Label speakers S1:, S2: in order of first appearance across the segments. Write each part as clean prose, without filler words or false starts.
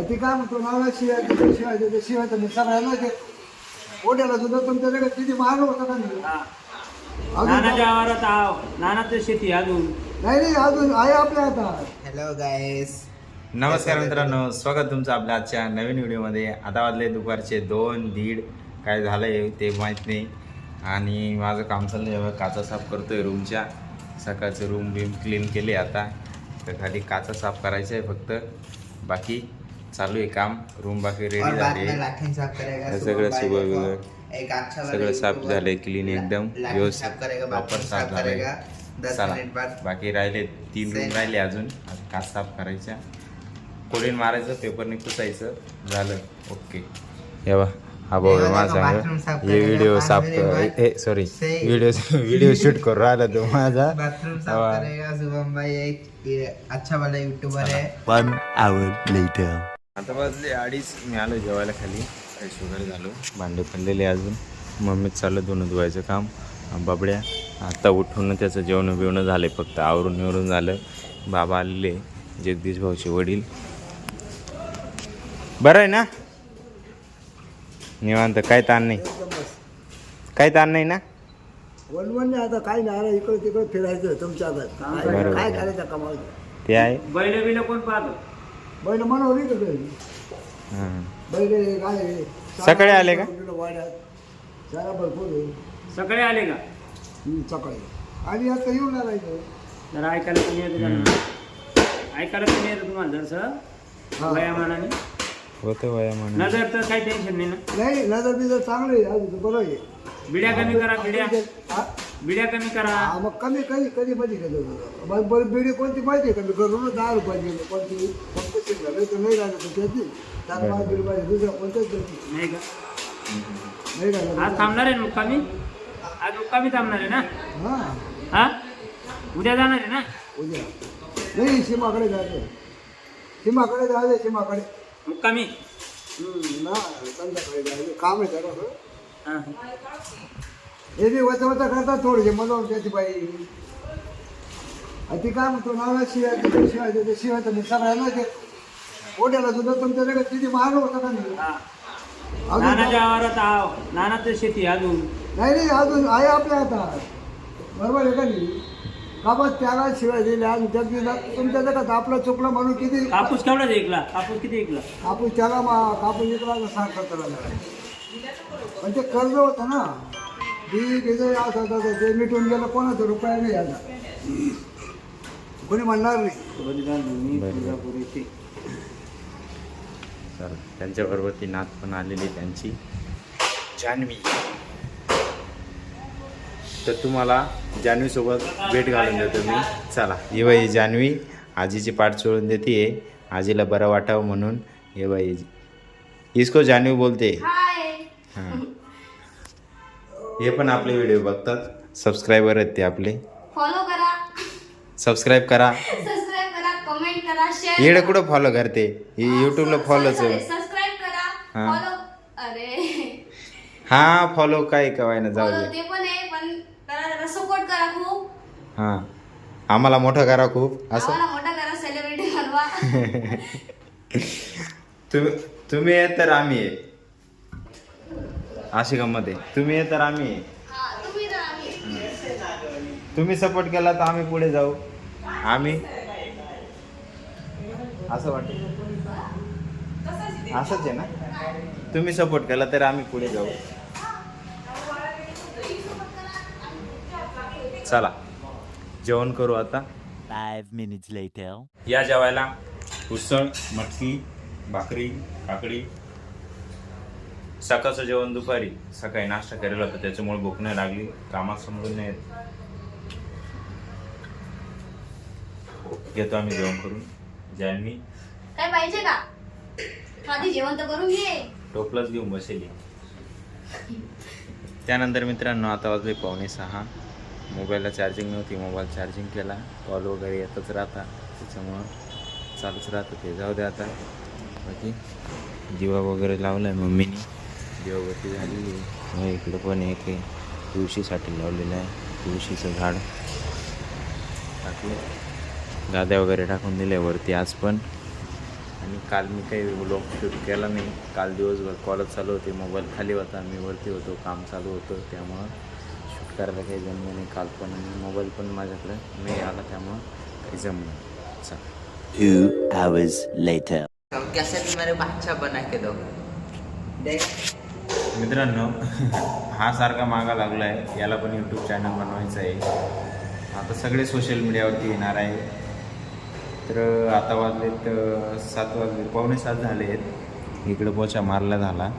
S1: ती काय म्हणतो नाला शिवाय शिवाय शिवाय तर मी सगळ्यांना ते ओढ्याला सुद्धा तुमच्याकडे किती महाग होता का नाही?
S2: नानाच्या आवारात आव नानाचं शेती अजून
S1: नाही अजून आहे आपल्या हातात.
S3: हॅलो गाईस,
S4: नमस्कार मित्रांनो, स्वागत तुमचं आपल्या आजच्या नवीन व्हिडिओमध्ये. आता वाजले दुपारचे 2-1:30. काय झालं आहे ते माहीत नाही. आणि माझं काम चाललं आहे, काचा साफ करतोय रूमच्या. सकाळचं रूम बीम क्लीन केले. आता तर खाली काचा साफ करायचं आहे फक्त, बाकी चालू आहे काम. रूम बाकी रेडी झाली, सगळं सुबह वगैरे सगळं साफ झालंय, क्लीन एकदम व्यवस्थित प्रॉपर साफ झालंय. चला बाकी राहिले 3 रूम राहिले अजून. काच साफ करायच्या, कोलिन मारायचं, पेपरने पुसायचं, झालं ओके. हे बा हा भाऊ माझा हे व्हिडिओ साफ सॉरी व्हिडिओ शूट करू राहिला तो माझा.
S3: बाथरूम साफ करेगा शुभम भाई, एक अच्छा वाला यूट्यूबर है.
S4: 1 hour later. आता वाजले 2:30. मी आलो जेवायला खाली, फ्रेश वगैरे झालो, भांडे पडलेले अजून. मम्मीच चाललं धुणं धुवायचं काम. बाबड्या आता उठून त्याचं जेवण बिवणं झालं, फक्त आवरून निवरून झालं. बाबा आलेले, जगदीश भाऊचे वडील. बरं आहे ना, निवांत, काय ताण नाही, काय ताण नाही ना.
S1: वनवन आता काय नाही, इकडे तिकडे फिरायचं तुमच्या हातात.
S4: बरोबर.
S1: काय करायचं कमाल
S4: ते आहे.
S2: बैल बिल कोण पाहतो?
S1: बैल म्हणून
S4: हां.
S1: बैल काय
S4: सकाळी आले का?
S1: वाड्यात सारा भरपूर आहे.
S2: सकाळी आले का?
S1: सकाळी आणि आता येऊन राहायचं.
S2: जरा ऐकायला कमी येतं का ना? ऐकायला कमी येतं तुम्हाला जसं वयामानाने.
S4: होतं वयामान.
S2: नजर तर काही टेन्शन नाही ना.
S1: नाही नजर बिजर चांगलं आहे, अजून बरं आहे.
S2: बिड्या कमी करा,
S1: हा?
S2: बिड्या कमी करा.
S1: हा, मग कमी कधी कधी मध्ये कधी बिडी कोणती माहिती आहे का? मी घरून 10 रुपये गेलो, कोणती कोणतं झालं तर नाही राहिलं तर त्याची 4-5 बिडी पाहिजे, दुसऱ्या कोणत्याच द्यायची
S2: नाही का?
S1: नाही राहिलं.
S2: आज थांबणार आहे ना मुक्कामी? आज मुक्कामी थांबणार आहे ना?
S1: हां
S2: हा, उद्या जाणार आहे ना?
S1: उद्या नाही, सीमाकडे जायचं, सीमाकडे जायचं, सीमाकडे
S2: मुक्कामी.
S1: ना संध्याकाळी जायचं, काम आहे जरा.
S2: हा.
S1: हे बी वचा करतात थोडेसे, मला त्याची बाई. ती काय म्हणतो नाला शिवाय शिवाय तर मी सगळ्यांना ते ओढ्याला सुद्धा तुमच्याकडे किती महाग होता का नाही?
S2: हा. नानाच्या आवारात आव नानाचं शेती अजून
S1: नाही अजून आहे आपल्या हातात, बरोबर आहे का नाही? कापस त्याला शिवाय दिल्या आणि जगदीला तुमच्या जगात आपलं चुकलं म्हणून किती
S2: कापूस केवढा ऐकला? कापूस किती ऐकला?
S1: कापूस त्याला कापूस इकला तर 60-70 पण ते कर्ज होतं ना, ते मिटून गेलं, कोणाचा रुपया नाही आला, कोणी म्हणणार नाही.
S4: तर त्यांच्याबरोबर ती नात पण आलेली त्यांची, जान्हवी. तर तुम्हाला जान्हवीसोबत भेट घालून देतो मी. चला, ये बाई जान्हवी आजीची पाठ चोळून देते, आजीला बरं वाटावं म्हणून. ये बाई, इसको जान्हवी बोलते. हां, हे पण आपले व्हिडिओ बघतात, सबस्क्रायबर आहेत ते आपले.
S5: फॉलो करा,
S4: सबस्क्राईब करा,
S5: कमेंट करा, शेअर.
S4: येडं कुठं फॉलो करते, यूट्यूबला फॉलोच.
S5: सबस्क्राइब करा,
S4: हा.
S5: फॉलो. अरे
S4: हां, फॉलो काय कवाय ना, जाऊ
S5: फॉलो
S4: दे.
S5: ते पण आहे, पण जरा सपोर्ट करा खूप.
S4: हां, आम्हाला मोठं करा खूप, असं.
S5: आम्हाला मोठा करा, सेलिब्रिटी बनवा.
S4: तुम्ही आहे तर आम्ही आहे, अशी गंमत आहे. तुम्ही आहे तर आम्ही आहे.
S5: हा, तुम्ही तर आम्ही.
S4: तुम्ही सपोर्ट केला तर आम्ही पुढे जाऊ. आम्ही असं वाटतं, असंच आहे ना. तुम्ही सपोर्ट केला तर आम्ही पुढे जाऊ. चला जेवण करू आता.
S6: 5 minutes later.
S4: या जेवायला उसळ, मटकी, भाकरी, काकडी. सकाळचं जेवण दुपारी, सकाळी नाश्ता केलेला होता त्याच्यामुळे भूक नाही लागली, कामात समजून नाही येत. घेतो आम्ही जेवण करून. जान्हवी
S5: काय पाहिजे का? आधी जेवण तर करून घे.
S4: टोपलंच घेऊन बसेली. त्यानंतर मित्रांनो, आता वाजले 5:45. मोबाईलला चार्जिंग नव्हती, मोबाईल चार्जिंग केला. कॉल वगैरे येतच राहता, त्याच्यामुळं चालूच राहतं ते. जाऊ दे आता. बाकी दिवा वगैरे लावला आहे मम्मीनी, दिवाबत्ती झालेली आहे. इकडं पण एक आहे, तुळशीसाठी लावलेलं आहे, तुळशीचं झाड टाकलं. गाद्या वगैरे टाकून दिल्या वरती आज पण. आणि काल मी काही व्लॉग शूट केला नाही. काल दिवसभर कॉलेज चालू होते, मोबाईल खाली होता, मी वरती होतो, काम चालू होतं, त्यामुळं शूट करायला काही जमलं नाही काल पण. आणि मोबाईल पण माझ्याकडे नाही आला, त्यामुळं काही जमलं. चला
S6: 2 hours later.
S3: कैसे भी मेरे बच्चा बना के दो देख.
S4: मित्रांनो, हा सारखा मागा लागला आहे, याला पण यूट्यूब चॅनल बनवायचं आहे. आता सगळे सोशल मीडियावरती येणार आहे. तर आता वाजलेत 7 वाजले, 6:45 झाले आहेत. इकडे पोचा मारला झाला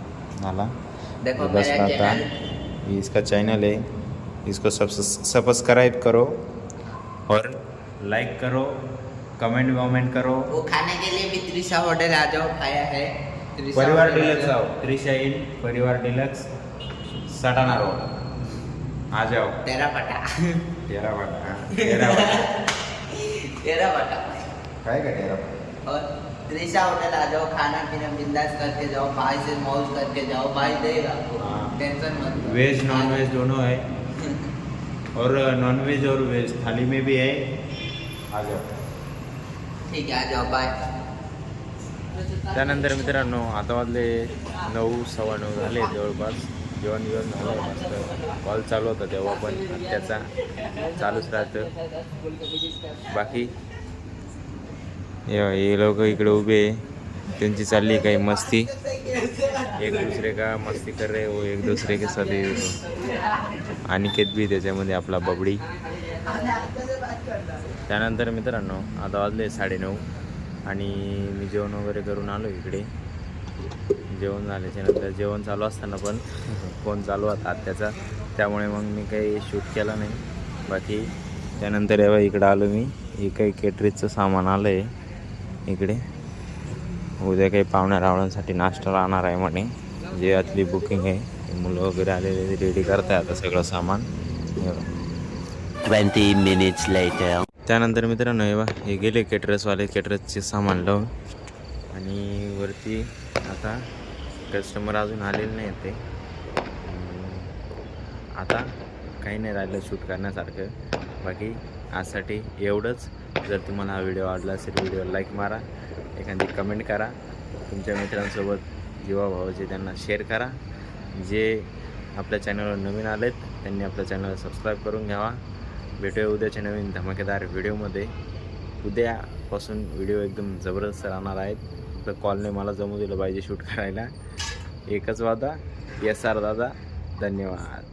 S3: देखो
S4: बस
S3: मेरा
S4: आता
S3: चैनल.
S4: ये इसका चैनल है, इसको सब्सक्राइब करो और लाइक करो, कमेंट करो.
S3: वो खाने के लिए भी त्रिशा होटल आ जाओ, खाया है त्रिशा
S4: परिवार
S3: होटल आ
S4: डिलक्स
S3: जाओ.
S4: आओ, त्रिशा इन परिवार डिलक्स सटाना रोड आ जाओ.
S3: तेरा पटा
S4: तेरा वाटा
S3: तेरा पटा
S4: काय का तेरा वाटा?
S3: और त्रिशा होटल आ जाओ, खाना पीना बिंदास करके जाओ, भाई से मौज करके जाओ, भाई देगा आपको,
S4: हाँ.
S3: टेंशन मत लो.
S4: वेज नॉन वेज दोनों है, और नॉन वेज और वेज थाली में भी है. आ जाओ.
S3: ठीक है, आ जाओ, बाय.
S4: त्यानंतर मित्रांनो, आता वाजले 9, 9:15 झाले जवळपास. जेवण झालं, मस्त कॉल चालू होता तेव्हा पण त्याचा चालूच राहतं. बाकी हे लोक इकडे उभे, त्यांची चालली काही मस्ती. एक दूसरे का मस्ती कर रहे हो, एक दूसरे के साथ. अनिकेत भी त्याच्यामध्ये, आपला बबडी. त्यानंतर मित्रांनो, आता वाजले 9:30 आणि मी जेवण वगैरे करून आलो इकडे. जेवण झाल्याच्यानंतर जेवण चालू असताना पण फोन चालू होता त्याचा, त्यामुळे मग मी काही शूट केला नाही. बाकी त्यानंतर यावेळी इकडं आलो मी. हे काही केटरीजचं सामान आलं आहे इकडे. उद्या काही पाहुण्या रावणांसाठी नाश्ता राहणार आहे म्हणे, जे आतली बुकिंग आहे. मुलं वगैरे आलेले रेडी करताय आता सगळं सामान.
S6: 20 minutes later.
S4: त्यानंतर मित्रांनो, हे गेले केटरर्सवाले, केटरर्सचे सामान लावून. आणि वरती आता कस्टमर अजून आलेले नाही ते. आता काही नाही राहिलं शूट करण्यासारखं. बाकी आजसाठी एवढंच. जर तुम्हाला हा व्हिडिओ आवडला असेल, व्हिडिओ लाईक मारा, एखादी कमेंट करा, तुमच्या मित्रांसोबत जीवाभावाचे त्यांना शेअर करा. जे आपल्या चॅनलवर नवीन आलेत त्यांनी आपल्या चॅनलला सबस्क्राईब करून घ्यावा. भेटूया उद्याच्या नवीन धमाकेदार व्हिडिओमध्ये. उद्यापासून व्हिडिओ एकदम जबरदस्त राहणार आहेत. तर कॉलने मला जमू दिलं पाहिजे शूट करायला. एकच वादा, SR दादा. धन्यवाद.